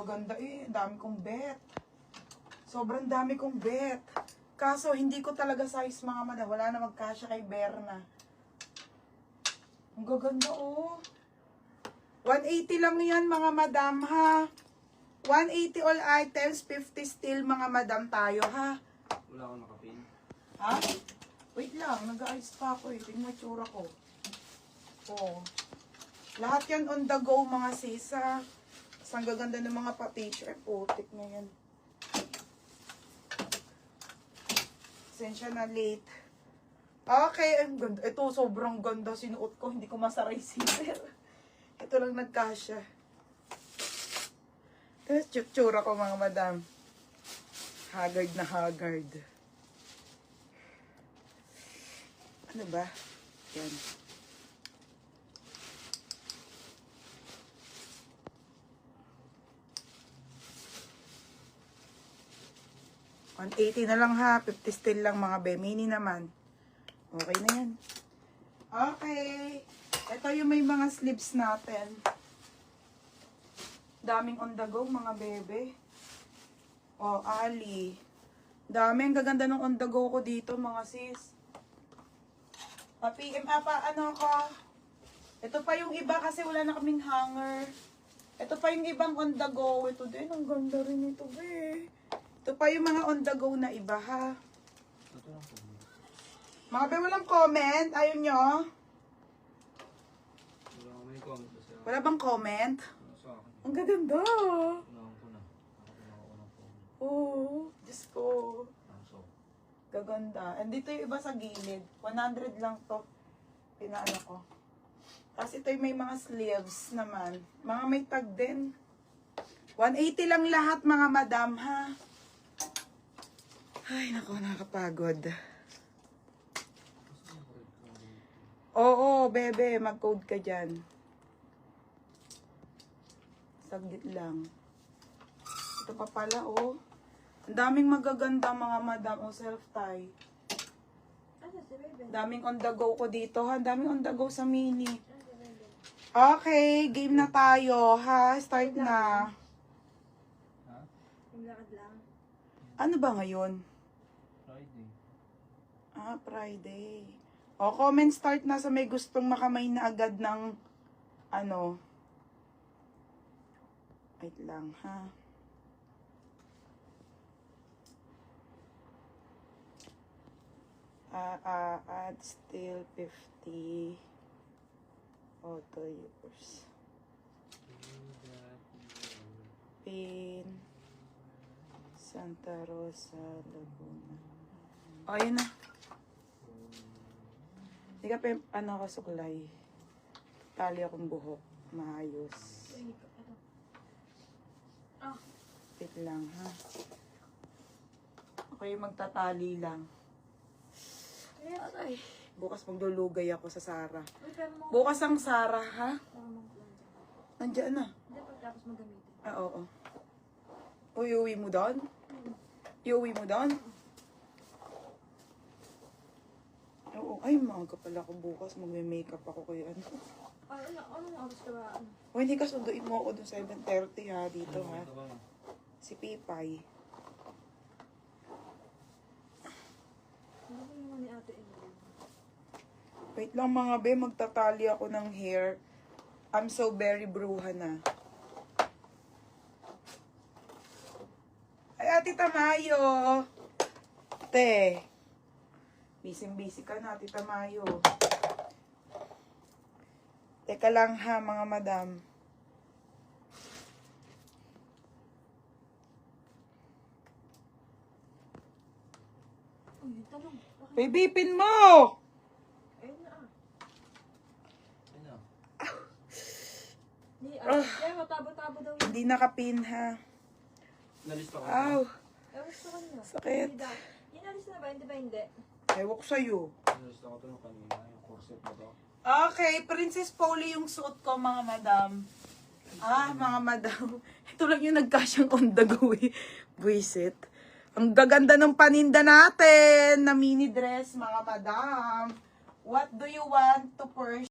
gaganda eh. Dami kong bet. Sobrang dami kong bet. Kaso, hindi ko talaga size mga madam. Wala na magkasya kay Berna. Ang gaganda oh. 180 lang yan mga madam ha. 180 all items, 50 still mga madam tayo ha. Wala akong nakapin. Ha? Wait lang, nag-ayos pa ako eh. Tingnan tsura ko. Oh. Lahat yan on the go mga sisa. Ang gaganda ng mga pa-picture. Putik na yan. Pasensya na late. Okay, ang ganda. Ito, sobrang ganda. Sinuot ko. Hindi ko masaray sister. Ito lang nagkasya. Ito, tsura ko mga madam. Haggard na haggard. Ano ba? Yan. $180 na lang ha. 50 still lang mga be. Mini naman. Okay na yan. Okay. Ito yung may mga sleeves natin. Daming on the go mga bebe. Oh, Ali. Daming gaganda ng on the go ko dito mga sis. Pa-PM ano ko. Ito pa yung iba kasi wala na kaming hanger. Ito pa yung ibang on the go. Ito din. Ang ganda rin ito be. Ito pa yung mga on the go na iba ha. Mga be, walang comment. Ayaw nyo? Wala bang comment? Ang gaganda. Oo. Diyos ko. Gaganda. And dito yung iba sa gilid. 100 lang to. Pinaano ko. Tapos ito yung may mga sleeves naman. Mga may tag din. 180 lang lahat mga madam ha. Ay, naku, nakakapagod. Oo, bebe, mag-code ka dyan. Saglit lang. Ito pa pala, oh. Ang daming magaganda mga madam, oh, self-tie. Daming on the go ko dito, ha? Daming on the go sa mini. Okay, game na tayo, ha? Start na. Ano ba ngayon? Friday. O, comment start na sa may gustong makamay na agad ng ano. Wait lang, ha. Add still 50 auto yours. Pin Santa Rosa, Laguna. O, yun na. Hindi ka pa ano ko suklay. Tali akong buhok. Maayos. Wait lang ha. Okay, magtatali lang. Aray. Bukas maglulugay ako sa Sara. Bukas ang Sara ha. Nandiyan na. Hindi, pagkatapos magamitin. Oo. Uwi mo doon? Iuwi mo doon? Oo. Ay, maaga pala ako bukas. Magme-makeup ako kaya ano. Ay, anong oras ka ba? O, hindi ka sunduin mo ako dun 7:30 ha, dito ha. Si Pipay. Ano ba naman ni Ate Emily? Wait lang mga be, magtatali ako ng hair. I'm so very bruha na. Ay, Ate Tamayo. Te. Busy ka na, Ate Tamayo. Teka lang ha, mga madam. Uy, yung talong. Bibipin mo! Ayun na ah. Ano? Hindi, ay, matabo-tabo daw yun. Hindi nakapin ha. Nalista ko. Aw, Ewan ko kanina. sakit. Hindi daw. Inalis na ba? Hindi ba hindi? Ewan ko sa'yo. Nalista ko ito nung kanina. Yung corset mo to. Okay, Princess Polly yung suot ko, mga madam. Mga madam. Ito lang yung nagkasyang on the go eh. Buisit. Ang gaganda ng paninda natin na mini dress, mga madam. What do you want to purchase?